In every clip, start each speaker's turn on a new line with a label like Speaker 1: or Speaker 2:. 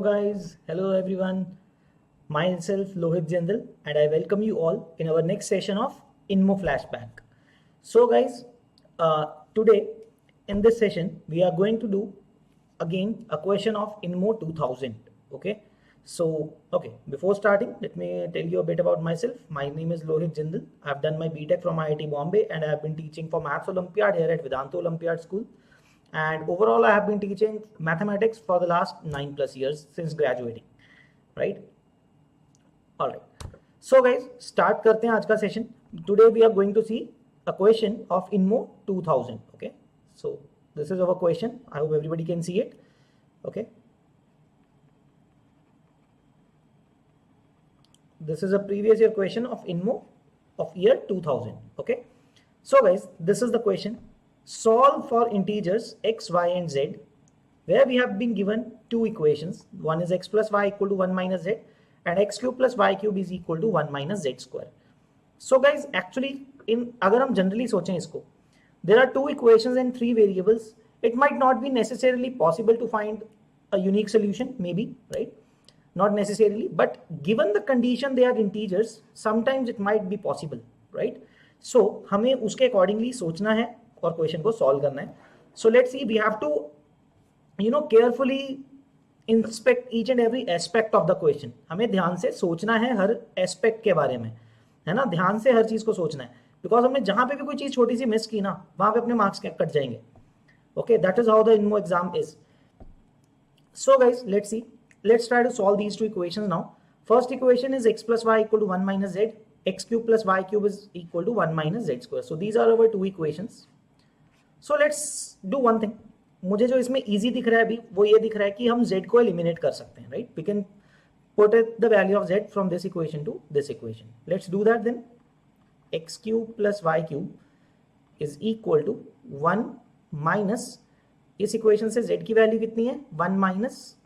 Speaker 1: Guys, hello everyone. Myself Lohit Jindal and I welcome you all in our next session of Inmo Flashback. So guys, today in this session we are going to do again a question of Inmo 2000. Okay. Before starting, let me tell you a bit about myself. My name is Lohit Jindal. I've done my BTech from IIT Bombay and I have been teaching for Maths Olympiad here at Vedanta Olympiad School. And overall I have been teaching mathematics for the last 9+ years since graduating, right? All right, so guys, start करते हैं आज का session. Today we are going to see a question of Inmo 2000. Okay, so this is our question. I hope everybody can see it. Okay, this is a previous year question of Inmo of year 2000. Okay, so guys, this is the question. Solve for integers x, y and z where we have been given two equations. One is x plus y equal to 1 minus z and x cube plus y cube is equal to 1 minus z square. So guys, actually अगर हम generally सोचें इसको, there are two equations and three variables. It might not be necessarily possible to find a unique solution, maybe, right? Not necessarily, but given the condition they are integers, sometimes it might be possible, right? So हमें उसके accordingly सोचना है और question को solve करना है. So let's see, we have to carefully inspect each and every aspect of the question. हमें ध्यान से सोचना है हर एस्पेक्ट के बारे में, है ना. ध्यान से हर चीज को सोचना है, बिकॉज हमने जहां पे भी कोई चीज छोटी सी मिस की ना, वहां पे अपने मार्क्स कट जाएंगे. Okay, that is how the INMO exam is. So guys, let's see, let's try to solve these two equations now. First equation is x plus y equal to 1 minus z, x cube plus y cube is equal to 1 minus z square. So these are our two equations. So let's do one thing. मुझे जो इसमें easy दिख रहा है अभी वो ये दिख रहा है कि हम z को एलिमिनेट कर सकते हैं, right. We can put the value of z from this equation to this equation. Let's do that then. x cube plus y cube is equal to 1 minus, इस इक्वेशन से z की value कितनी है, 1 minus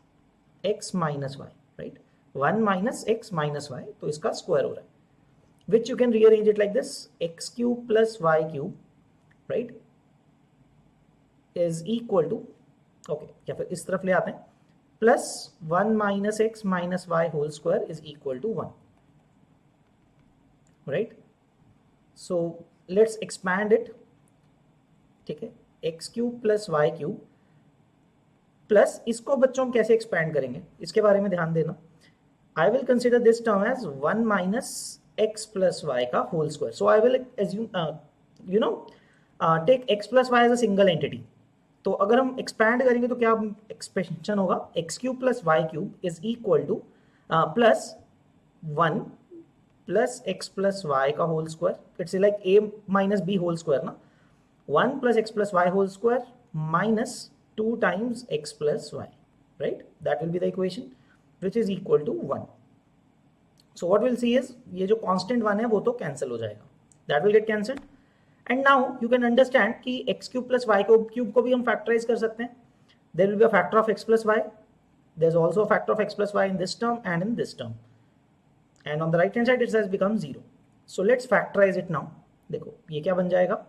Speaker 1: x minus y, right. 1 minus x minus y, तो इसका square हो रहा है, which you can rearrange it like this. x cube plus y cube, right, is equal to, okay, या फिर इस तरफ ले आते हैं, plus 1 minus x minus y whole square is equal to 1, right. So let's expand it. ठीक है, x cube plus y cube plus, इसको बच्चों हम कैसे एक्सपैंड करेंगे इसके बारे में ध्यान देना. I will consider this term as 1 minus x plus y का whole square. So I will assume take x plus y as a single entity. तो अगर हम एक्सपैंड करेंगे तो क्या एक्सपेंशन होगा, x cube plus y cube is equal to plus 1 plus x plus y का whole square. It's like a minus b whole square ना. 1 plus x plus y whole square minus 2 times x plus y, right. That will be the equation which is equal to 1. So what will see is, ये जो constant 1 है वो तो cancel हो जाएगा, that will get cancelled. And now you can understand कि x cube plus y cube को भी हम factorize कर सकते हैं. There will be a factor of x plus y. There's also a factor of x plus y in this term and in this term. And on the right hand side it has become 0. So let's factorize it now. देखो ये क्या बन जाएगा,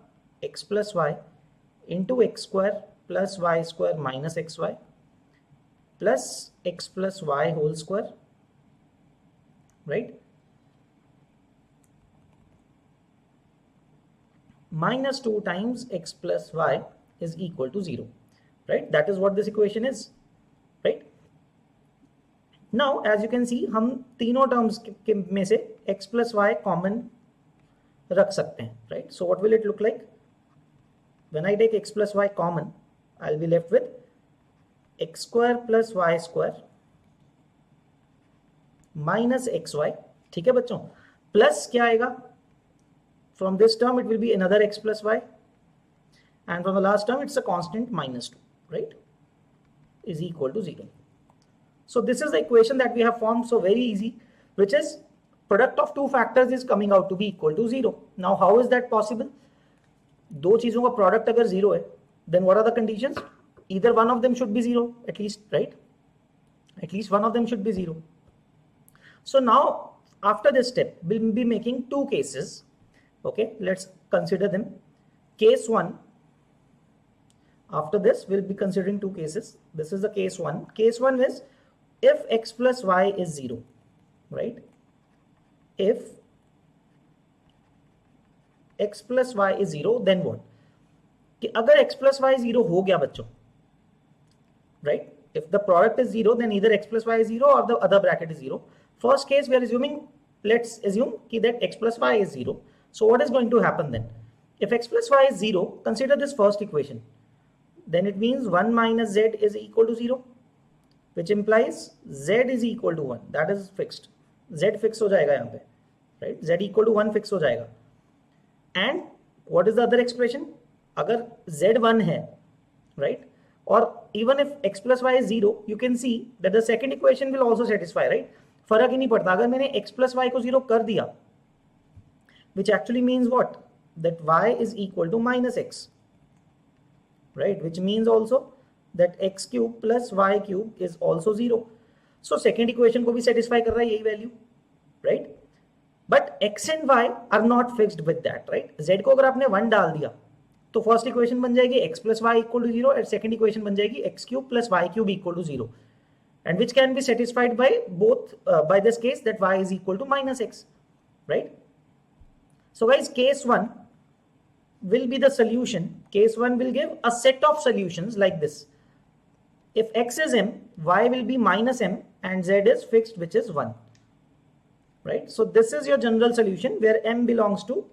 Speaker 1: x plus y into x square plus y square minus xy plus x plus y whole square, right, minus 2 times x plus y is equal to 0, right. That is what this equation is, right. Now as you can see, हम तीनों terms के में से x plus y common रख सकते हैं, right. So what will it look like when I take x plus y common? I'll be left with x square plus y square minus xy. ठीक है बच्चों, प्लस क्या आएगा, from this term it will be another x plus y, and from the last term it's a constant minus 2, right, is equal to 0. So this is the equation that we have formed. So very easy, which is product of two factors is coming out to be equal to 0. Now how is that possible? दो चीजों का product अगर 0 है, then what are the conditions? Either one of them should be 0 at least, right. At least one of them should be 0. So now after this step we'll be making two cases. Okay, let's consider them. Case 1, after this we'll be considering two cases. This is the case 1. Case 1 is if x plus y is 0, right? If x plus y is 0, then what? कि अगर x plus y 0 हो गया बच्चों, right? If the product is 0, then either x plus y is 0 or the other bracket is 0. First case we are assuming, let's assume that x plus y is 0. So what is going to happen then? If x plus y is 0, consider this first equation. Then it means 1 minus z is equal to 0, which implies z is equal to 1. That is fixed. Z fix हो जाएगा यहाँ पे, right? Z equal to 1 fix हो जाएगा. And what is the other expression? अगर z 1 है, right? Or even if x plus y is 0, you can see that the second equation will also satisfy, right? फर्क ही नहीं पड़ता. अगर मैंने x plus y को 0 कर दिया, which actually means what? That y is equal to minus x, right? Which means also that x cube plus y cube is also 0. So second equation को भी satisfy कर रहा है यही value, right? But x and y are not fixed with that, right? Z को अगर आपने 1 डाल दिया तो फर्स्ट इक्वेशन बन जाएगी x plus y equal to 0 और सेकंड इक्वेशन बन जाएगी x cube plus y cube equal to 0, and which can be satisfied by both by this case that y is equal to minus x, right? So guys, case 1 will be the solution. Case 1 will give a set of solutions like this. If x is m, y will be minus m and z is fixed, which is 1, right? So this is your general solution where m belongs to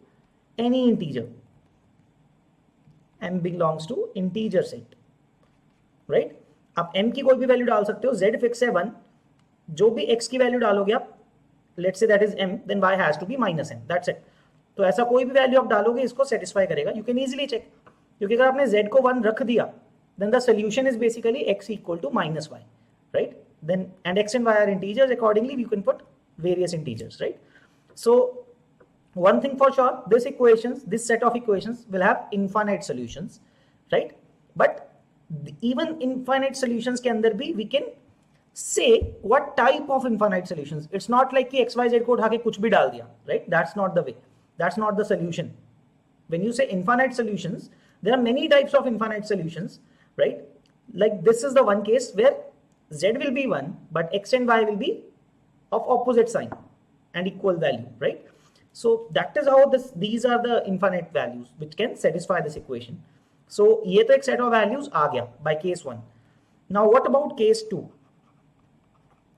Speaker 1: any integer. m belongs to integer set, right? आप m की कोई भी value डाल सकते हो. z fix है 1, जो भी x की वैल्यू डालोगे आप, let's say that is m, then y has to be minus m, that's it. तो ऐसा कोई भी वैल्यू आप डालोगे इसको सेटिस्फाई करेगा. यू कैन इजीली चेक, क्योंकि अगर आपने z को 1 रख दिया, then the solution is basically x equal to minus y, right? Then and x and y are integers, accordingly you can put various integers, right? So one thing for sure, this set of equations will have infinite solutions, right? But even infinite solutions के अंदर भी we can say what type of infinite solutions. It's not like कि x y z को उठा के कुछ भी डाल दिया, right? That's not the way. That's not the solution. When you say infinite solutions, there are many types of infinite solutions, right? Like this is the one case where z will be 1, but x and y will be of opposite sign and equal value, right? So that is how these are the infinite values which can satisfy this equation. So ये तो एक set of values आ गया by case 1. Now what about case 2?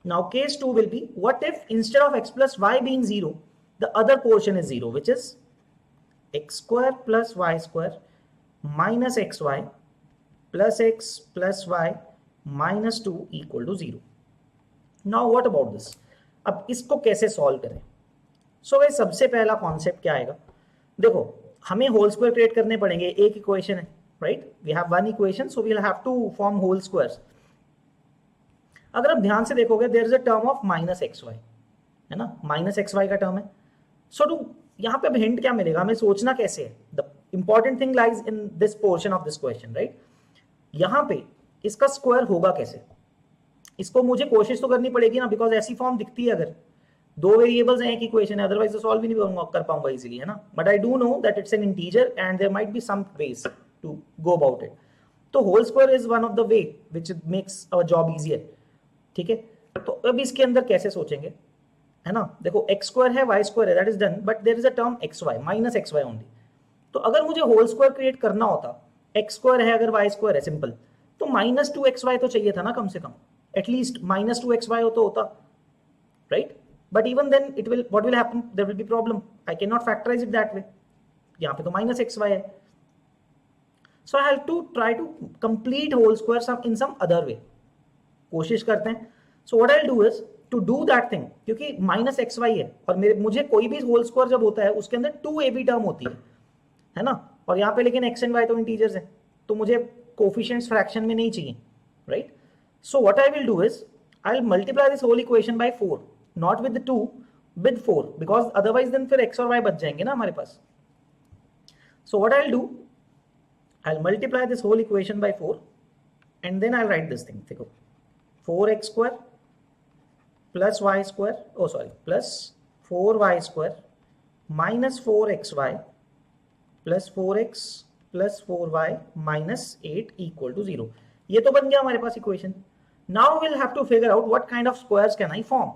Speaker 1: Now case 2 will be, what if instead of x plus y being 0, the other portion is 0, which is x square plus y square minus xy plus x plus y minus 2 equal to 0. Now what about this? अब इसको कैसे solve करें? सो भाई सबसे पहला concept क्या आएगा? देखो, हमें होल स्क्वायर क्रिएट करने पड़ेंगे. एक इक्वेशन है, right? We have one equation, so we will have to form whole squares. अगर आप ध्यान से देखोगे, there is a term of minus x y, है ना? माइनस एक्स वाई का टर्म है. सो टू यहाँ पे हिंट क्या मिलेगा, हमें सोचना कैसे है? The important thing lies in this portion of this question, right? यहाँ पे इसका स्क्वायर होगा कैसे? इसको मुझे कोशिश तो करनी पड़ेगी ना, बिकॉज ऐसी फॉर्म दिखती है. अगर दो वेरिएबल्स हैं, एक इक्वेशन है, अदरवाइज तो सॉल्व भी नहीं कर पाऊंगा इजीली, है ना? But I do know that it's an integer and there might be some ways to go about it. तो whole square is one of the way which makes our job easier, ठीक है? तो अब इसके अंदर कैसे सोचेंगे, है ना? देखो, एक्स स्क्वायर है, वाई स्क्वायर है, that is done, but there is a term x y, minus x y only. तो अगर मुझे होल स्क्वायर क्रिएट करना होता, एक्स स्क्वायर है अगर वाई स्क्वायर है सिंपल, तो माइनस 2xy तो चाहिए था ना, कम से कम एटलीस्ट माइनस 2xy हो तो होता, right? But even then it will, what will happen? There will be problem. I cannot factorize it that way. यहाँ पे तो minus xy है. So I have to try to complete whole square in some other way. कोशिश करते हैं. So what I'll do is to do that thing, क्योंकि minus xy है और मुझे कोई भी whole square जब होता है उसके अंदर 2ab टर्म होती है ना? और यहाँ पे लेकिन x and y तो इंटीजर्स है, तो मुझे कोफिशिएंट्स फ्रैक्शन में नहीं चाहिए, right? So what I will do is I'll multiply this whole equation by 4. Not with the 2, with 4, because otherwise then फिर x और y बच जाएंगे ना हमारे पास. So what I'll do, I'll multiply this whole equation by 4 and then I'll write this thing. देखो, 4x square plus y square, oh sorry, plus 4y square minus 4xy plus 4x plus 4y minus 8 equal to 0. ये तो बन गया हमारे पास equation. Now will have to figure out what kind of squares can I form.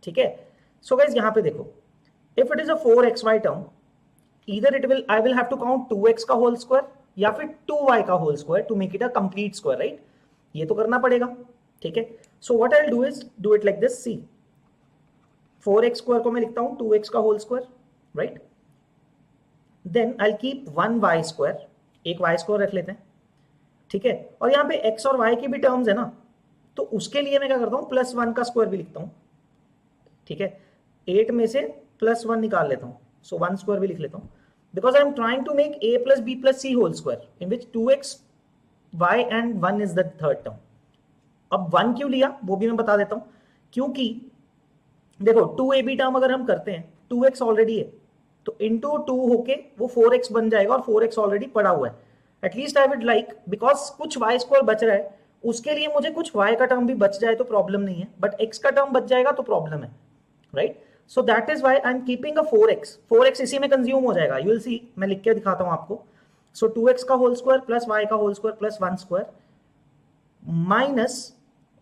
Speaker 1: ठीक है. So guys यहाँ पे देखो, if it is a 4xy term, either I will have to count 2x का होल स्क्वायर या फिर 2y का whole square to make it a complete square, right. ये तो करना पड़ेगा. ठीक है. So what I will do is do it like this. See, 4x square को मैं लिखता हूं 2x का whole square, right. Then I keep 1y square, एक y स्क्वायर रख लेते हैं. ठीक है. और यहाँ पे x और y की भी टर्म्स है ना, तो उसके लिए मैं क्या करता हूँ, +1 का स्क्वायर भी लिखता हूँ. ठीक है. 8 में से +1 निकाल लेता हूँ, सो 1 स्क्वायर भी लिख लेता हूँ, because I am trying to make a + b + c whole square in which 2x y and 1 is the third term. अब 1 क्यों लिया वो भी मैं बता देता हूँ. क्योंकि देखो 2ab टर्म अगर हम करते हैं, 2x ऑलरेडी है, तो इंटू 2 होके वो 4x बन जाएगा, और 4x ऑलरेडी पड़ा हुआ है. At least I would like, because कुछ y स्क्वायर बच रहा है, उसके लिए मुझे कुछ y का टर्म भी बच जाए तो प्रॉब्लम नहीं है, बट x का टर्म बच जाएगा तो प्रॉब्लम है, right. So that is why I am keeping a 4x इसी में कंज्यूम हो जाएगा. यू विल सी, मैं लिख के दिखाता हूं आपको. सो 2x का होल स्क्वायर प्लस y का whole square plus 1 square minus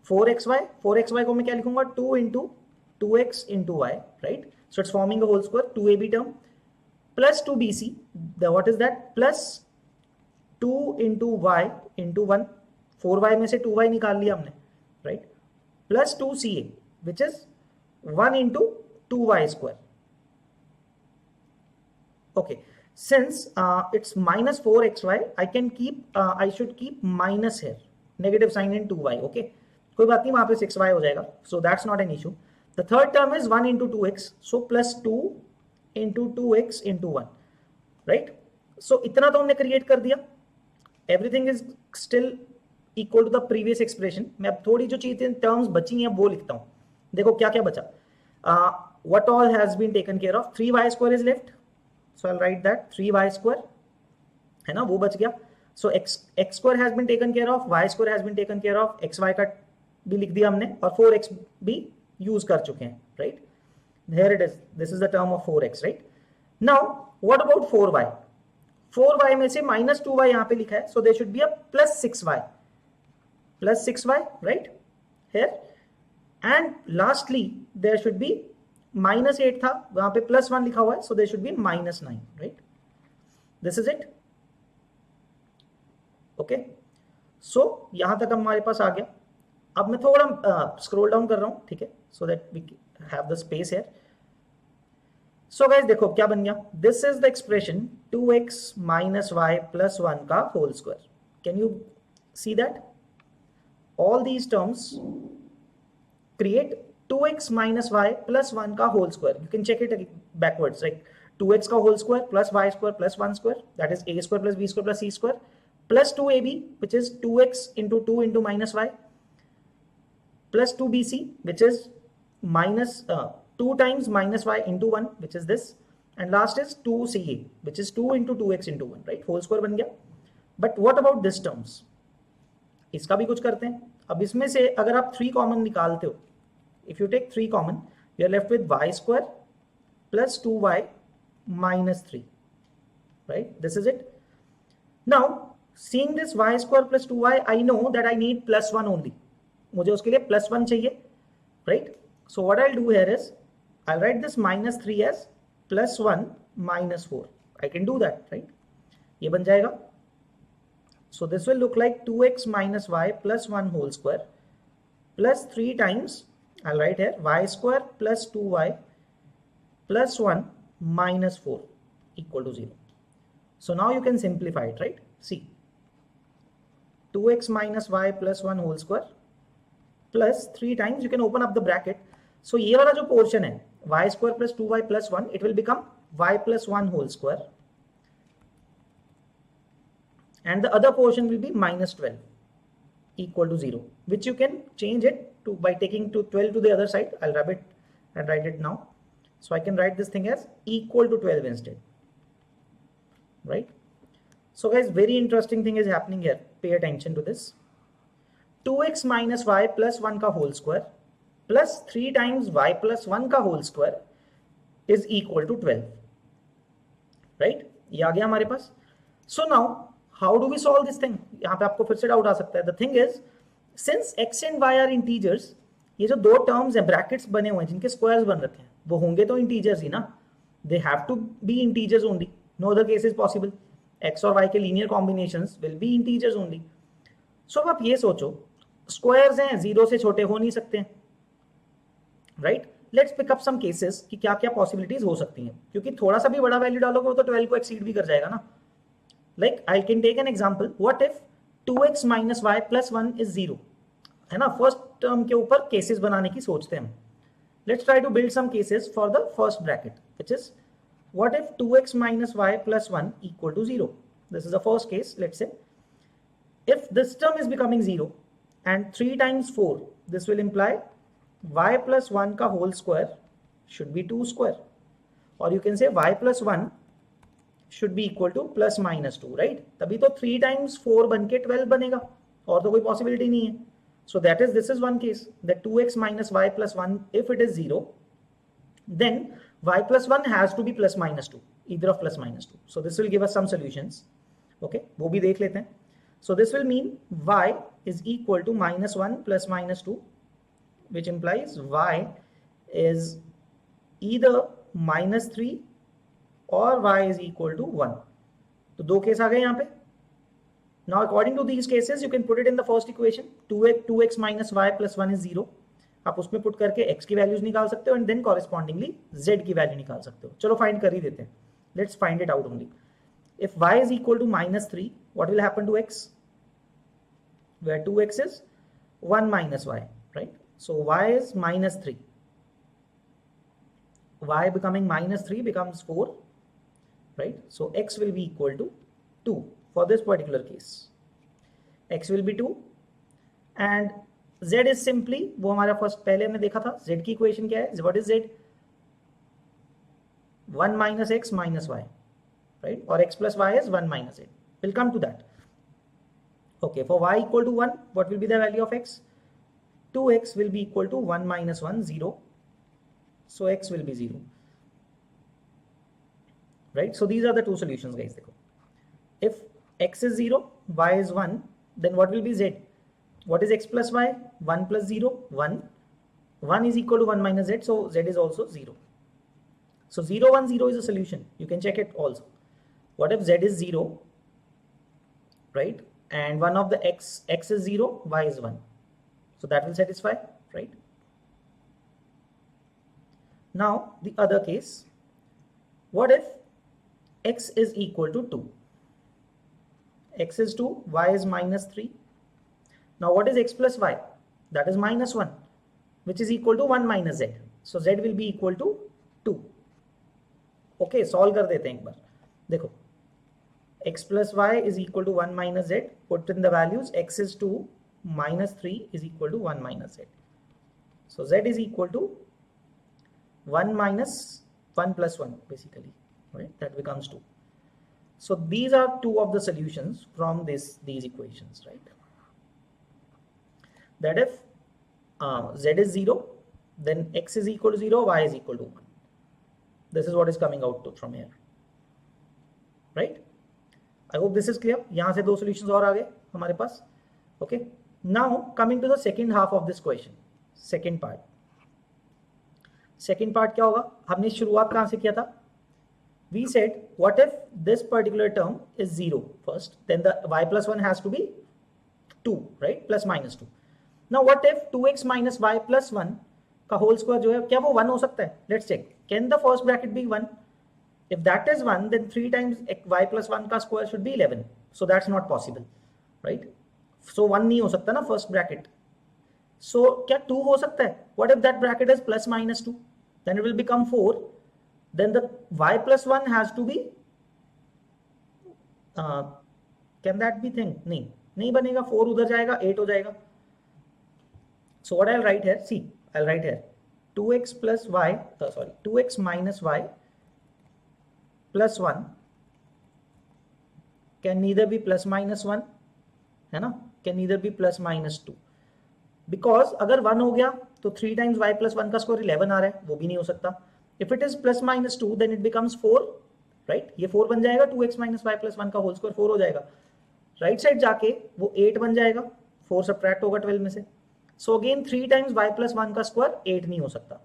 Speaker 1: 4xy को मैं क्या लिखूंगा, 2 into 2x into y, right. So it's forming a whole square, 2ab term plus 2bc, what is that, plus 2 into y into 1, 4y में से 2y निकाल लिया हमने, right, plus 2ca which is 1 into 2y square. Okay, since it's minus 4xy, I should keep minus here, negative sign in 2y. Okay, कोई बात नहीं, वहां पे 6y हो जाएगा, so that's not an issue. The third term is 1 into 2x, so plus 2 into 2x into 1, right. So इतना तो हमने क्रिएट कर दिया. Everything is still equal to the previous expression. मैं अब थोड़ी जो चीजें टर्म्स बची हैं वो लिखता हूँ. देखो क्या क्या बचा. What all has been taken care of, 3y square is left, so I'll write that 3y square है ना, वो बच गया. So x square has been taken care of, y square has been taken care of, xy का भी लिख दिया हमने, और 4x भी यूज कर चुके हैं, right. Here it is, this is the term of 4x, right. Now what about 4y. 4y में से minus 2y यहाँ पे लिखा है, so there should be a plus 6y, right here. And lastly there should be -8 था, वहां पे +1 लिखा हुआ है, so there should be -9, right. This is it. Okay, so यहां तक हमारे पास आ गया. अब मैं थोड़ा स्क्रॉल डाउन कर रहा हूं, ठीक है, so that we have the space here. So guys देखो क्या बन गया. This is the expression 2x minus y plus 1 का whole square. Can you see that? All these terms create 2x minus y plus 1 का whole square. You can check it backwards, like 2x का whole square plus y square plus 1 square, that is a square plus b square plus c square, plus 2ab which is 2x into 2 into minus y, plus 2bc which is minus 2 times minus y into 1 which is this, and last is 2ca which is 2 into 2x into 1, right. whole square बन गया. But what about this terms? इसका भी कुछ करते हैं. अब इसमें से अगर आप 3 कॉमन निकालते हो, if you take 3 common, you are left with y square plus 2y minus 3, right. This is it. Now seeing this y square plus 2y, I know that I need +1 only. मुझे उसके लिए +1 चाहिए, right. So what I'll do here is I'll write this -3 as +1 minus 4. I can do that, right. ये बन जाएगा. So this will look like 2x minus y plus 1 whole square plus 3 times, I'll write here, y square plus 2y plus 1 minus 4 equal to 0. So now you can simplify it, right. See, 2x minus y plus 1 whole square plus 3 times, you can open up the bracket. So ये वाला जो portion है y square plus 2y plus 1, it will become y plus 1 whole square, and the other portion will be -12 equal to 0, which you can change it to by taking to 12 to the other side. I'll rub it and write it now. So I can write this thing as equal to 12 instead, right. So guys, very interesting thing is happening here. Pay attention to this. 2x minus y plus 1 का whole square plus 3 times y plus 1 का whole square is equal to 12, right. ये आ गया हमारे पास. So now how do we solve this thing? यहाँ पे आपको फिर से डाउट आ सकता है. The thing is since x and y are integers, ये जो दो टर्म्स हैं ब्रैकेट्स बने हुए हैं जिनके स्क्वायर्स बन रखे हैं, वो होंगे तो इंटीजर्स ही ना, they have to be integers only, no other case is possible, x और y के linear combinations will be integers only. So अब आप ये सोचो, स्क्वायर्स हैं, जीरो से छोटे हो नहीं सकते, right? Let's pick up some cases कि क्या क्या पॉसिबिलिटीज हो सकती हैं, क्योंकि थोड़ा सा भी बड़ा वैल्यू डालोगे वो तो 12 को एक्सीड भी कर जाएगा ना। Like I can take an example, what if 2x minus y plus 1 is 0, है ना? फर्स्ट टर्म के ऊपर केसेस बनाने की सोचते हैं हम। Let's try to build some cases for the first bracket, which is what if 2x minus y plus 1 equal to 0. This is the first case. Let's say if this term is becoming 0 and 3 times 4, this will imply y plus 1 का whole square should be 2 square, or you can say y plus 1 should be equal to plus minus 2, right? तभी तो 3 times 4 बन के 12 बनेगा, और तो कोई possibility नहीं है। So that is, this is one case, that 2x minus y plus 1, if it is 0, then y plus 1 has to be plus minus 2, either of plus minus 2. So this will give us some solutions. Okay, वो भी देख लेते हैं. So this will mean y is equal to minus 1 plus minus 2, which implies y is either minus 3 और y is equal to 1. तो दो case आ गए यहाँ पे. Now according to these cases you can put it in the first equation, 2x minus y plus 1 is 0. आप उसमें put करके x की वैल्यूज निकाल सकते हो एंड देन कॉरेस्पॉन्डिंगली z की वैल्यू निकाल सकते हो. चलो फाइंड कर ही देते हैं. Let's find it out only. If y is equal to minus 3, what will happen to x? Where 2x is 1 minus y, right? So y is minus 3. Y becoming minus 3 becomes 4, right? So x will be equal to 2 for this particular case. X will be 2 and z is simply, वो हमारा first पहले हमने देखा था, z की equation क्या है? What is z? 1 minus x minus y, right? Or x plus y is 1 minus z. We'll come to that. Okay, for y equal to 1, what will be the value of x? 2x will be equal to 1 minus 1, 0. So x will be 0. Right? So these are the two solutions, guys. If x is 0, y is 1, then what will be z? What is x plus y? 1 plus 0, 1. 1 is equal to 1 minus z, so z is also 0. So 0, 1, 0 is a solution. You can check it also. What if z is 0, right? And one of the x is 0, y is 1. So that will satisfy, right? Now the other case, what if x is equal to 2? X is 2, y is minus 3. Now what is x plus y? That is minus 1, which is equal to 1 minus z. So z will be equal to 2. Okay, solve कर देते हैं एक बार. देखो, x plus y is equal to 1 minus z. Put in the values. X is 2, minus 3 is equal to 1 minus z. So z is equal to 1 minus 1 plus 1 basically, right? That becomes 2. So these are two of the solutions from these equations, right? That if z is 0, then x is equal to 0, y is equal to 1. This is what is coming out from here, right? I hope this is clear. यहाँ से दो solutions और आ गए हमारे पास. Okay. Now coming to the second half of this question, second part. Second part क्या होगा? हमने शुरुआत कहाँ से किया था? We said what if this particular term is 0 first, then the y plus 1 has to be 2, right? Plus minus 2. Now what if 2x minus y plus 1 का whole square जो है क्या वो 1 हो सकता है? Let's check. Can the first bracket be 1? If that is 1, then 3 times y plus 1 का square should be 11. So that's not possible, right? So 1 नहीं हो सकता ना first bracket. So क्या 2 हो सकता है? What if that bracket is plus minus 2? Then it will become 4. Then the y plus 1 has to be, can that be thing? नहीं बनेगा. 4 उधर जाएगा, 8 हो जाएगा. So what I'll write here, see, I'll write here 2x plus y, 2x minus y plus 1 can neither be plus minus 1, है ना, can neither be plus minus 2. Because अगर 1 हो गया तो 3 times y plus 1 का स्क्वायर 11 आ रहा है, वो भी नहीं हो सकता. If it is plus minus 2, then it becomes 4, right? ये 4 बन जाएगा, 2x minus y plus 1 का होल स्क्वायर 4 हो जाएगा. राइट साइड जाके वो 8 बन जाएगा, 4 सब्ट्रैक्ट होगा 12 में से. So again 3 times y plus 1 का square 8 नहीं हो सकता,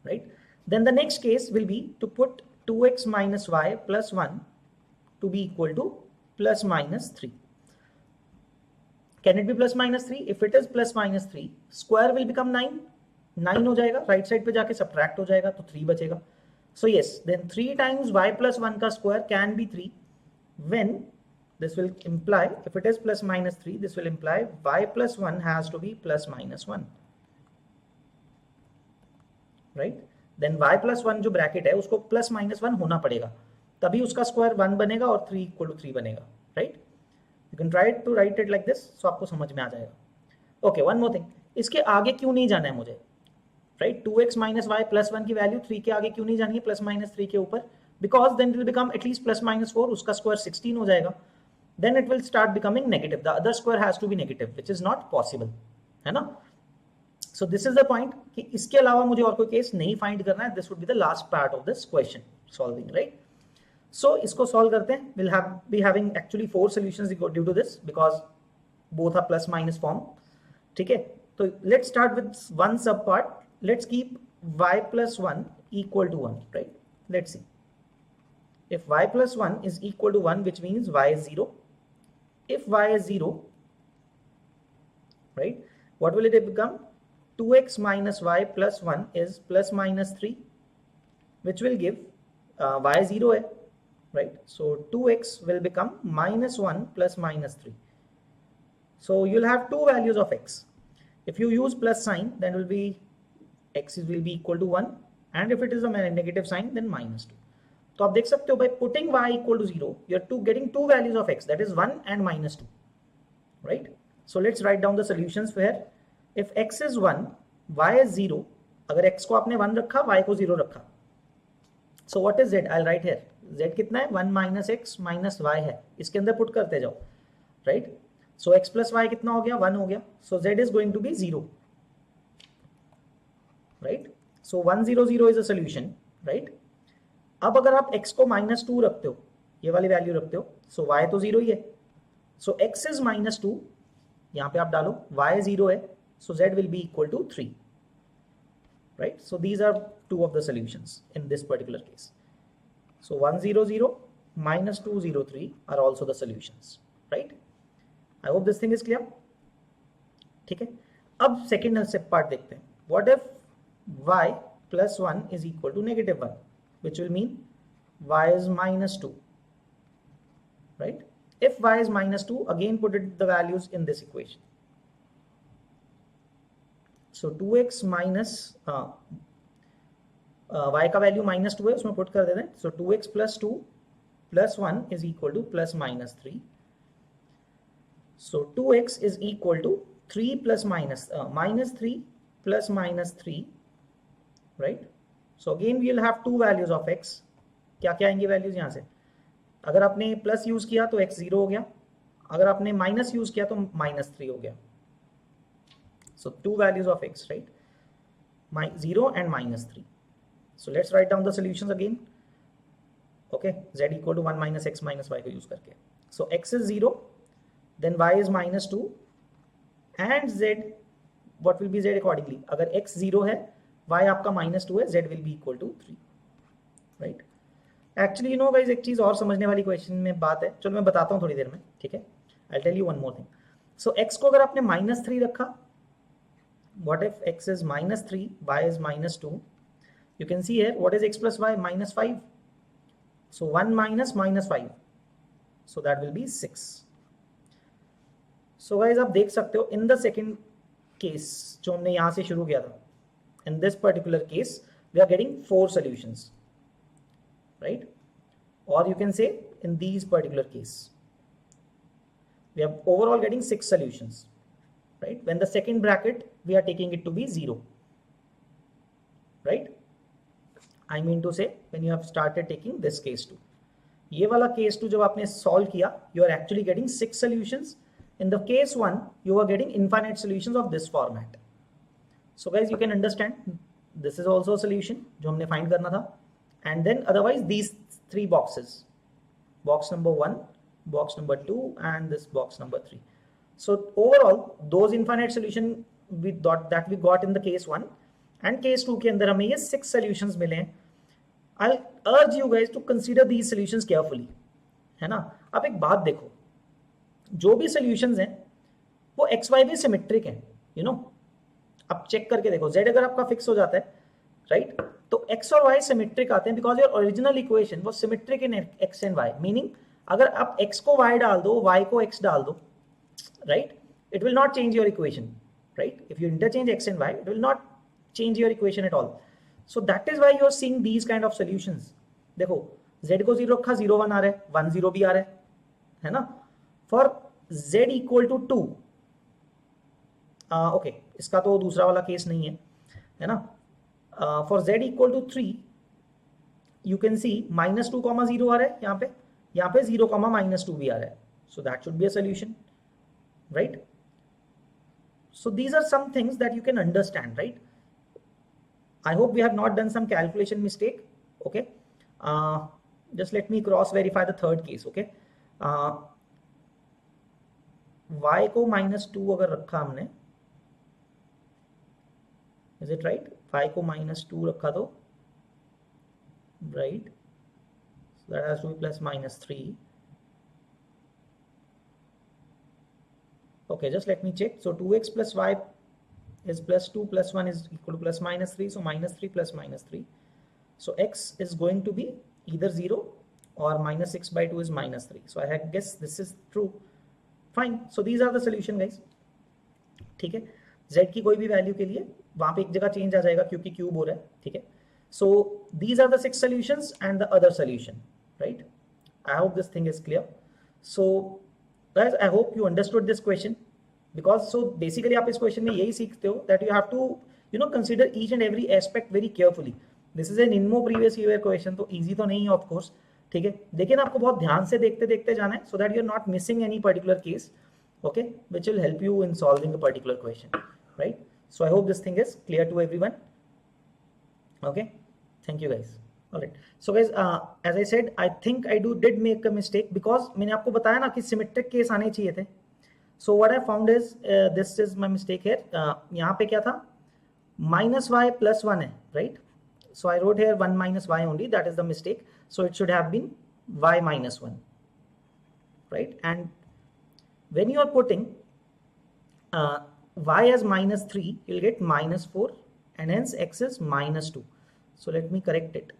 Speaker 1: right? Then the next case will be to put 2x minus y plus 1 to be equal to plus minus 3. Can it be plus minus 3? If it is plus minus 3, square will become 9. 9 हो जाएगा, right side पे जाके subtract हो जाएगा तो 3 बचेगा. So yes, then 3 times y plus 1 का square can be 3. When this will imply, if it is plus minus 3, this will imply y plus 1 has to be plus minus 1. Right? Then y plus 1 जो bracket है उसको plus minus 1 होना पड़ेगा, तभी उसका square 1 बनेगा और 3 equal to 3 बनेगा. Right? You can try to write it like this, so आपको समझ में आ जाएगा. Okay, one more thing. इसके आगे क्यों नहीं जाना है मुझे? Right? 2x minus y plus 1 की वैल्यू 3 के आगे क्यों नहीं जानी है plus minus 3 के ऊपर? Because then it will become at least plus minus 4, उसका square 16 हो जाएगा. Then it will start becoming negative. The other square has to be negative, which is not possible. है ना? So this is the point कि इसके अलावा मुझे और कोई केस नहीं फाइंड करना है. This would be the last part of this question solving, right? So इसको solve करते हैं. We'll be having actually 4 solutions due to this because both are plus minus form. ठीक है? So let's start with one sub part. Let's keep y plus 1 equal to 1, right? Let's see. If y plus 1 is equal to 1, which means y is 0. If y is 0, right, what will it become? 2x minus y plus 1 is plus minus 3, which will give y 0 है, right? So 2x will become minus 1 plus minus 3. So you'll have two values of x. If you use plus sign, then will be x will be equal to 1, and if it is a negative sign, then minus 2. तो आप देख सकते हो by putting y equal to 0, you're getting two values of x, that is 1 and minus 2, right? So let's write down the solutions where if x is 1, y is 0, अगर x को आपने 1 रखा, y को 0 रखा. So what is z? I'll write here. z कितना है? 1 minus x minus y है. इसके अंदर पुट करते जाओ, right? So x plus y कितना हो गया? 1 हो गया. So z is going to be 0, right? So 1 0 0 is a solution, right? अब अगर आप x को -2 रखते हो, ये वाली वैल्यू रखते हो, so y तो 0 ही है. So x is -2, यहाँ पे आप डालो, y 0 है, so z will be equal to 3, right? So these are two of the solutions in this particular case. So 1 0 0 minus 2 0 3 are also the solutions, right? I hope this thing is clear. ठीक है. अब second step part देखते हैं. What if y plus 1 is equal to negative 1, which will mean y is minus 2, right? If y is minus 2, again put it the values in this equation. So 2x minus y का value -2 है, उसमें put कर देते हैं. So 2x plus 2 plus 1 is equal to plus minus 3. So 2x is equal to 3 plus minus 3 plus minus 3, right? So again we will have two values of x. क्या क्या आएंगे values यहाँ से? अगर आपने प्लस यूज किया तो x 0 हो गया, अगर आपने माइनस यूज किया तो -3 हो गया. So two values of x, right? 0 and -3. So let's write down the solutions again. Okay, z equal to 1 minus x minus y को यूज करके. So x is 0, then y is -2, and z, what will be z accordingly? अगर x 0 है, y आपका -2 है, z will be equal to 3, right? Actually you know guys, एक चीज और समझने वाली क्वेश्चन में बात है, चलो मैं बताता हूँ थोड़ी देर में, ठीक है? I'll tell you one more thing. So x को अगर आपने -3 रखा, what if x is -3, y is -2? You can see here, what is x plus y? -5. So 1 minus -5, so that will be 6. So guys आप देख सकते हो in the second case जो हमने यहाँ से शुरू किया था, in this particular case we are getting 4 solutions, right? Or you can say in these particular case we are overall getting 6 solutions, right? When the second bracket we are taking it to be 0, right? I mean to say when you have started taking this case 2, ये वाला case 2 जब आपने solve किया, you are actually getting 6 solutions. In the case 1 you are getting infinite solutions of this format. So guys you can understand this is also a solution जो हमने find करना था, and then otherwise these 3 boxes, box number 1, box number 2 and this box number 3, So overall, those infinite solution that we got in the case 1 and case 2 के अंदर हमें ये 6 solutions मिले हैं. I'll urge you guys to consider these solutions carefully, है ना. अब एक बात देखो, जो भी solutions हैं वो x y भी सिमेट्रिक हैं, यू नो. अब चेक करके देखो, z अगर आपका फिक्स हो जाता है, राइट, तो x और y सिमेट्रिक आते हैं बिकॉज योर ओरिजिनल इक्वेशन वो symmetric in x and y. Meaning अगर आप x को y डाल दो, y को x डाल दो, right, it will not change your equation, right? If you interchange x and y, it will not change your equation at all. So that is why you are seeing these kind of solutions. देखो z को 0 रखा, 0 1 आ रहा है, 1 0 भी आ रहा है ना. For z equal to 2, okay, इसका तो दूसरा वाला केस नहीं है ना. For z equal to 3, you can see -2, 0 आ रहा है यहाँ पे 0, -2 भी आ रहा है. So that should be a solution, right? So these are some things that you can understand, right? I hope we have not done some calculation mistake. Okay, just let me cross verify the third case. Okay, y को -2 अगर रखा हमने, is it right? y को -2 रखा तो, right, so that has to be plus -3. Okay, just let me check. So 2x plus y is plus 2 plus 1 is equal to plus -3. So -3 plus -3. So x is going to be either 0 or -6/2 is -3. So I guess this is true. Fine. So these are the solution, guys. ठीक है, z की कोई भी value के लिए वहां पे एक जगह चेंज आ जाएगा क्योंकि क्यूब हो रहा है. ठीक है. So these are the 6 solutions and the other solution, right? I hope this thing is clear. So guys, I hope you understood this question, because so basically आप इस question में यही सीखते हो that you have to, you know, consider each and every aspect very carefully. This is an INMO previous year question, तो easy तो नहीं है of course, ठीक है, लेकिन आपको बहुत ध्यान से देखते देखते जाना है so that you are not missing any particular case, okay, which will help you in solving a particular question, right? So I hope this thing is clear to everyone. Okay, thank you guys. Alright, so guys, as I said, I think I did make a mistake because मैंने आपको बताया ना कि symmetric case आने चाहिए थे. So what I found is this is my mistake here. यहाँ पे क्या था, -y plus 1 है, right? So I wrote here 1 minus y only. That is the mistake. So it should have been y minus 1, right? And when you are putting y as -3, you'll get -4, and hence x is -2. So let me correct it.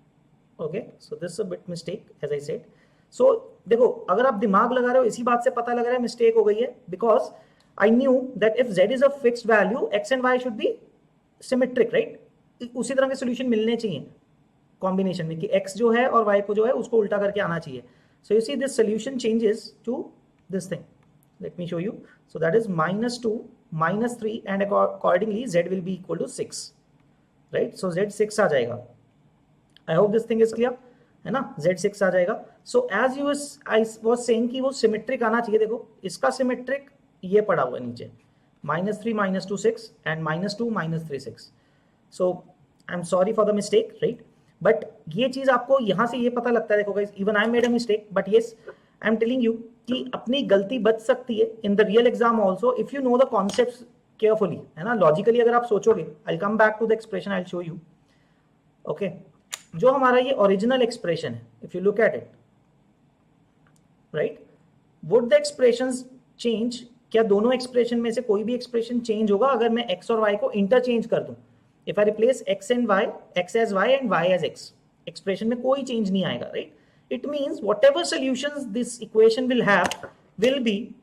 Speaker 1: Okay, so this is a bit mistake, as I said. So देखो, अगर आप दिमाग लगा रहे हो, इसी बात से पता लग रहा है मिस्टेक हो गई है, because I knew that if z is a fixed value, x and y should be symmetric, right? उसी तरह के सोल्यूशन मिलने चाहिए कॉम्बिनेशन में कि x जो है और y को जो है उसको उल्टा करके आना चाहिए. So you see this solution changes to this thing. Let me show you. So that is -2, -3, and accordingly z will be equal to 6, right? So z 6 आ जाएगा. I hope this thing is clear, है ना? z 6 आ जाएगा. So as I was saying कि वो symmetric आना चाहिए. देखो इसका सिमेट्रिक ये पड़ा हुआ है नीचे, -3 -2 6 and -2 -3 6. So I'm sorry for the mistake, right? But ये चीज आपको यहाँ से ये पता लगता है. देखो guys, even I made a mistake, but yes, I'm telling you कि अपनी गलती बच सकती है in the real exam also if you know the concepts carefully, है ना? Logically अगर आप सोचोगे, I'll come back to the expression, I'll show you. Okay, जो हमारा ये ओरिजिनल एक्सप्रेशन है, if you look at it, right, would the expressions change? क्या दोनों एक्सप्रेशन में से कोई भी एक्सप्रेशन चेंज होगा अगर मैं x और y को इंटरचेंज कर दूं? If I replace x and y, x as y and y as x, expression में कोई चेंज नहीं आएगा, right? It means whatever solutions this equation will have will be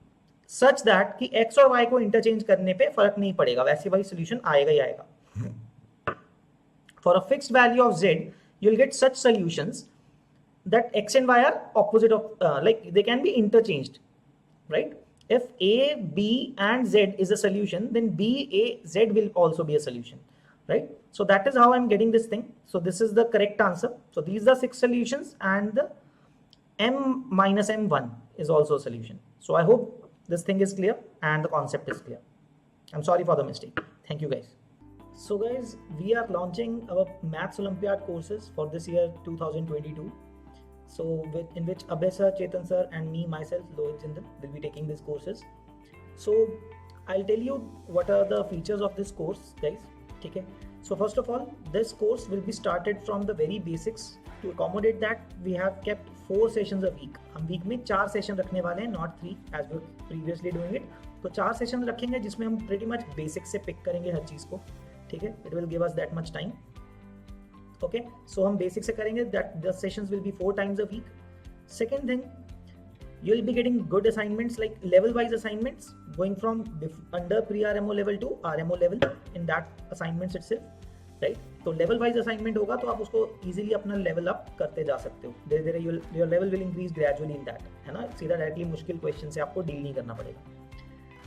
Speaker 1: such that कि x और y को इंटरचेंज करने पे फर्क नहीं पड़ेगा, वैसे वही सॉल्यूशन आएगा ही आएगा. For a fixed value of z, you'll get such solutions that x and y are opposite of, like they can be interchanged, right? If a, b and z is a solution, then b, a, z will also be a solution, right? So that is how I'm getting this thing. So this is the correct answer. So these are 6 solutions, and the m minus m1 is also a solution. So I hope this thing is clear and the concept is clear. I'm sorry for the mistake. Thank you guys. So guys, we are launching our Maths Olympiad courses for this year 2022. So in which Abhay sir, Chetan sir and me myself, Lohit Jindal, will be taking these courses. So I'll tell you what are the features of this course, guys. ठीक है. So first of all, this course will be started from the very basics. To accommodate that, we have kept 4 sessions a week. हम week में 4 session रखने वाले हैं, not 3 as we were previously doing it. तो 4 session रखेंगे जिसमें हम pretty much basic से पिक करेंगे हर चीज़ को. ठीक है. It will give us that much time. Okay. So हम basic से करेंगे. That the sessions will be 4 times a week. Second thing, you'll be getting good assignments like level wise assignments going from under pre-RMO level to RMO level in that assignments itself, right? तो level wise assignment होगा तो आप उसको easily अपना level up करते जा सकते हो. धीरे धीरे your level will increase gradually in that, है ना. सीधा directly मुश्किल question से आपको deal नहीं करना पड़ेगा.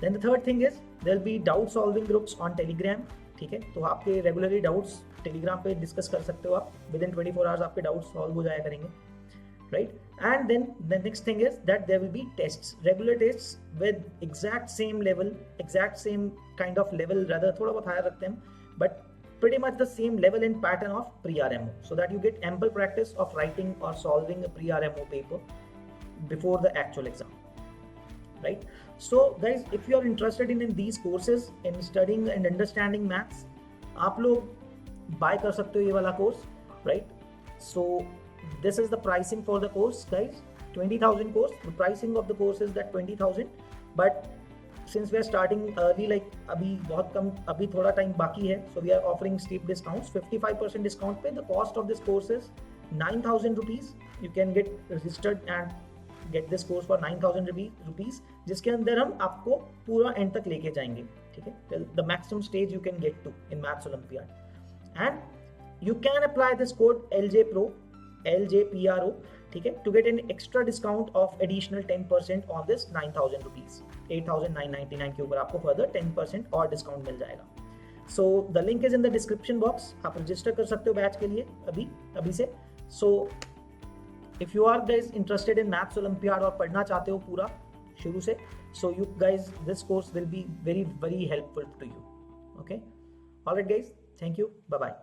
Speaker 1: Then the third thing is there will be doubt solving groups on Telegram. ठीक है. तो आपके regularly doubts Telegram पे discuss कर सकते हो आप. Within 24 hours आपके doubts solve हो जाया करेंगे. Right, and then the next thing is that there will be tests, regular tests with exact same level, exact same kind of level, rather थोड़ा बहुत higher रखते हैं, but pretty much the same level and pattern of pre-RMO, so that you get ample practice of writing or solving a pre-RMO paper before the actual exam. Right, so guys, if you are interested in these courses, in studying and understanding maths, आप लोग buy कर सकते हो ये वाला course, right? So this is the pricing for the course, guys. 20,000 course. The pricing of the course is that 20,000. But since we are starting early, like अभी बहुत कम, अभी थोड़ा time बाकी है, so we are offering steep discounts. 55% discount पे. The cost of this course is 9,000 rupees. You can get registered and get this course for 9,000 rupees, जिसके अंदर हम आपको पूरा end तक लेके जाएंगे. ठीक है? Till the maximum stage you can get to in Maths Olympiad. And you can apply this code LJPRO. ठीक है, to get an extra discount of additional 10% on this 9,000 rupees. 8,999 के ऊपर आपको further 10% और discount मिल जाएगा. So the link is in the description box. आप register कर सकते हो बैच के लिए अभी से. So if you are guys interested in Maths Olympiad और पढ़ना चाहते हो पूरा शुरू से, so you guys, this course will be very very helpful to you. Okay, alright guys, thank you, bye bye.